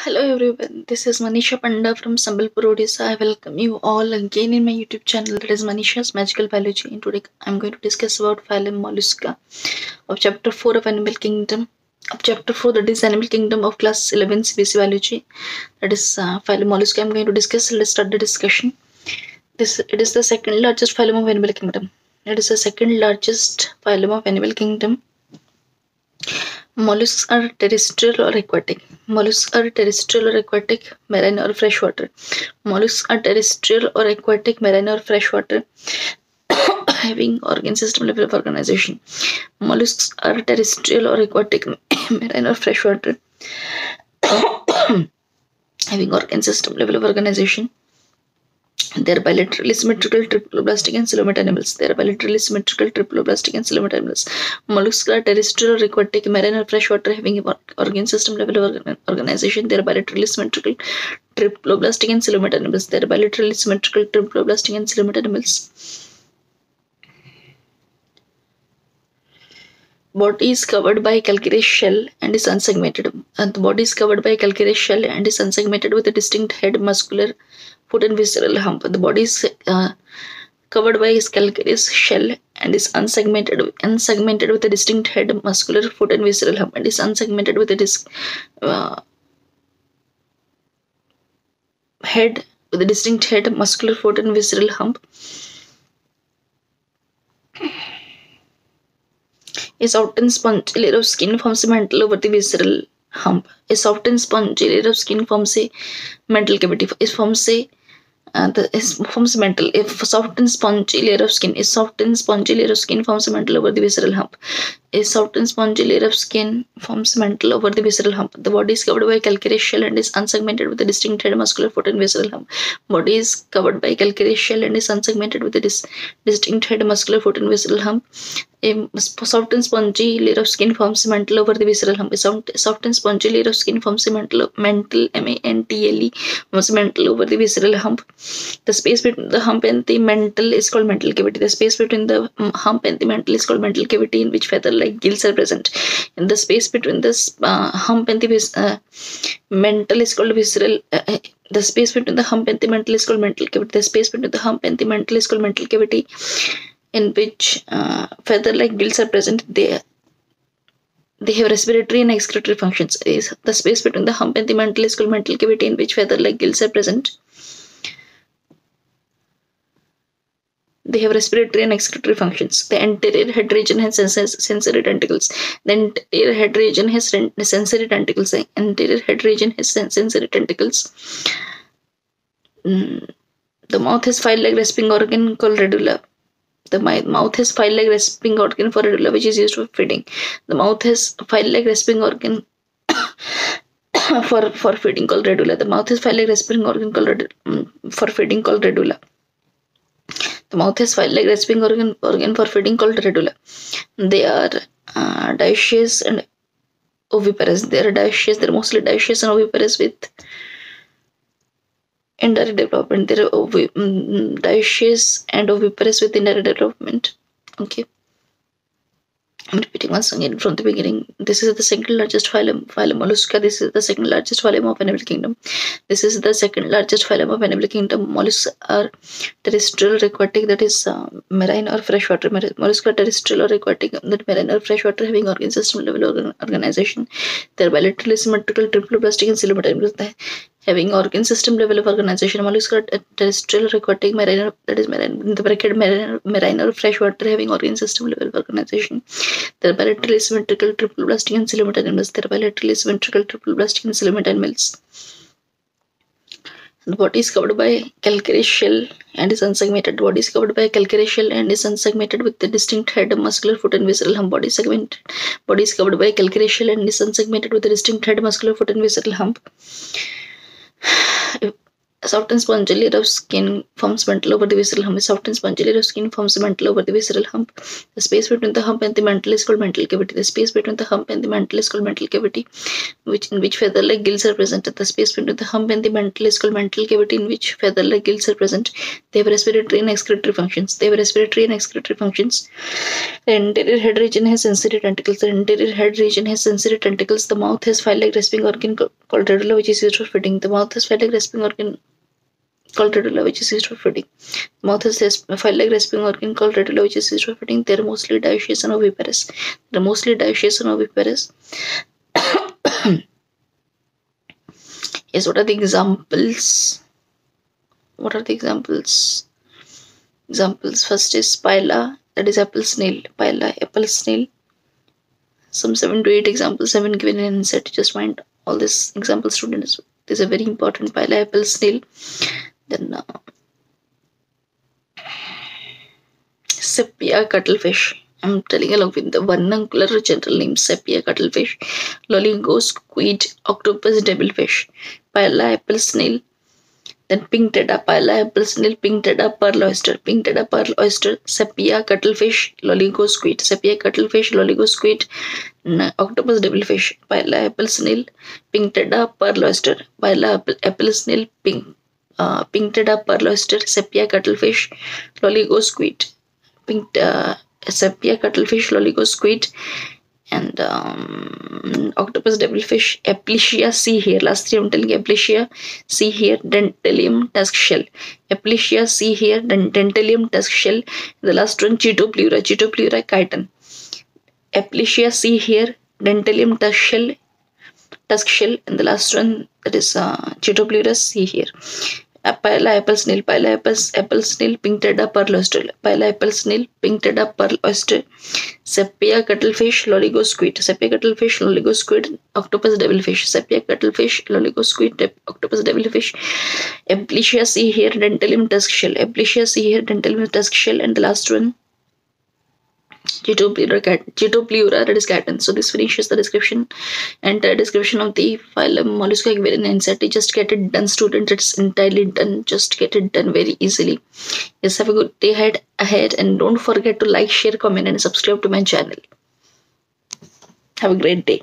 Hello everyone, this is Manisha Panda from Sambalpur, Odisha. I welcome you all again in my YouTube channel, that is Manisha's Magical Biology. And today I'm going to discuss about phylum Mollusca of chapter 4 of Animal Kingdom. Of chapter 4, that is Animal Kingdom of class 11 CBC Biology. That is phylum Mollusca I'm going to discuss. Let's start the discussion. It is the second largest phylum of Animal Kingdom. It is the second largest phylum of Animal Kingdom. Mollusks are terrestrial or aquatic. Mollusks are terrestrial or aquatic, marine or freshwater. Mollusks are terrestrial or aquatic, marine or freshwater, having organ system level of organization. Mollusks are terrestrial or aquatic, marine or freshwater, having organ system level of organization. They are bilaterally symmetrical triploblastic and coelomate animals. They are bilaterally symmetrical triploblastic and coelomate animals. Mollusks are terrestrial or aquatic, marine or freshwater, having organ system level of organization. They are bilaterally symmetrical triploblastic and coelomate animals. They are bilaterally symmetrical triploblastic and coelomate animals. Body is covered by calcareous shell and is unsegmented. And the body is covered by calcareous shell and is unsegmented with a distinct head, muscular foot and visceral hump. The body is covered by calcareous shell and is unsegmented with a distinct head, muscular foot and visceral hump, and is unsegmented with a head with a distinct head, muscular foot and visceral hump. A soft and spongy layer of skin forms a mantle over the visceral hump. A soft and spongy layer of skin forms a mantle cavity. It forms mantle. A soft and spongy layer of skin. A soft and spongy layer of skin forms a mantle over the visceral hump. A soft and spongy layer of skin forms a mantle over the visceral hump. The body is covered by a calcareous shell and is unsegmented with a distinct head, muscular foot, and visceral hump. Body is covered by a calcareous shell and is unsegmented with a distinct head, muscular foot, and visceral hump. A soft and spongy layer of skin forms a mantle over the visceral hump. A soft and spongy layer of skin forms a mantle M-A-N-T-L-E, forms a mantle over the visceral hump. The space between the hump and the mantle is called mantle cavity. The space between the hump and the mantle is called mantle cavity, in which feather-like gills are present. In the space between this hump and the mantle is called visceral. The space between the hump and the mantle is called mantle cavity. The space between the hump and the mantle is called mantle cavity, in which feather-like gills are present. They have respiratory and excretory functions. The space between the hump and the mantle is called mantle cavity, in which feather-like gills are present. They have respiratory and excretory functions. The anterior head region has sensory tentacles. The anterior head region has sensory tentacles. The anterior head region has sensory tentacles. The mouth has file-like respiring organ called radula. The mouth has file-like respiring organ for radula, which is used for feeding. The mouth has file-like respiring organ for feeding called radula. The mouth has file-like respiring organ for feeding called radula. The mouth has file-like respiring organ for feeding called radula. They are dioecious and oviparous. They are dioecious. They are mostly dioecious and oviparous with indirect development. They are dioecious and oviparous with indirect development. Okay. I'm repeating once again from the beginning. This is the second largest phylum Mollusca. This is the second largest phylum of Animal Kingdom. This is the second largest phylum of Animal Kingdom. Mollusks are terrestrial or aquatic, that is marine or freshwater. Mollusks are terrestrial or aquatic, that marine or freshwater, having organ system level organization. They are bilaterally symmetrical, triploblastic, and coelomate animals. Having organ system level of organization. Mollusks are terrestrial or aquatic, marine or, that is marine in the bracket marine or freshwater, having organ system level of organization. They are bilaterally symmetrical, triploblastic, and coelomate animals. They are bilaterally symmetrical, triploblastic, and coelomate animals. The body is covered by calcareous shell and is unsegmented. The body is covered by calcareous shell and is unsegmented with the distinct head, muscular foot, and visceral hump. Body is covered by calcareous shell and is unsegmented with the distinct head, muscular foot, and visceral hump. A soft and spongy layer of skin forms mantle over the visceral hump. A soft and spongy layer of skin forms a mantle over the visceral hump. The space between the hump and the mantle is called mantle cavity. The space between the hump and the mantle is called mantle cavity, in which feather-like gills are present. The space between the hump and the mantle is called mantle cavity, in which feather-like gills are present. They have respiratory and excretory functions. The anterior head region has sensory tentacles. The mouth has file-like respiring organ called radula, which is used for feeding. The mouth has file-like respiring organ called radula, which is used for feeding. Mouth has file-like respiring organ called radula, which is used for feeding. They are mostly dioecious and oviparous. Yes, what are the examples? Examples. First is pila, that is apple snail. Pila, apple snail. Some 7 to 8 examples have been given in NCERT. Just mind all these example students. This is a very important. Pila, apple snail. Then sepia cuttlefish. I'm telling along with the vernacular general name: sepia cuttlefish, loligo squid, octopus devilfish, pila, apple snail. Then pink tedda, pila, apple snail, pink tedda, pearl oyster, sepia cuttlefish, loligo squid, octopus devilfish, pila, apple snail, pink tedda, pearl oyster, pila, apple snail, pink tedda, pearl oyster, sepia cuttlefish, loligo squid, sepia cuttlefish, loligo squid, and octopus devilfish, Aplysia, see here. Last 3 I'm telling you. Aplysia, see here, dentalium tusk shell. Aplysia, see here, dentalium tusk shell. The last one, Chitopleura chiton. Aplysia, see here, dentalium tusk shell, and the last one, that is Chitopleura, see here. Pila, apple snail, pink tedda, pearl oyster, sepia cuttlefish, loligo squid, octopus devilfish, Aplysia, see here, dentalium tusk shell, and the last one, Chitopleura, that is caton. So this finishes the description of the phylum Mollusca given in NCERT. Just get it done, students. It's entirely done. Just get it done very easily. Yes, have a good day ahead, and don't forget to like, share, comment, and subscribe to my channel. Have a great day.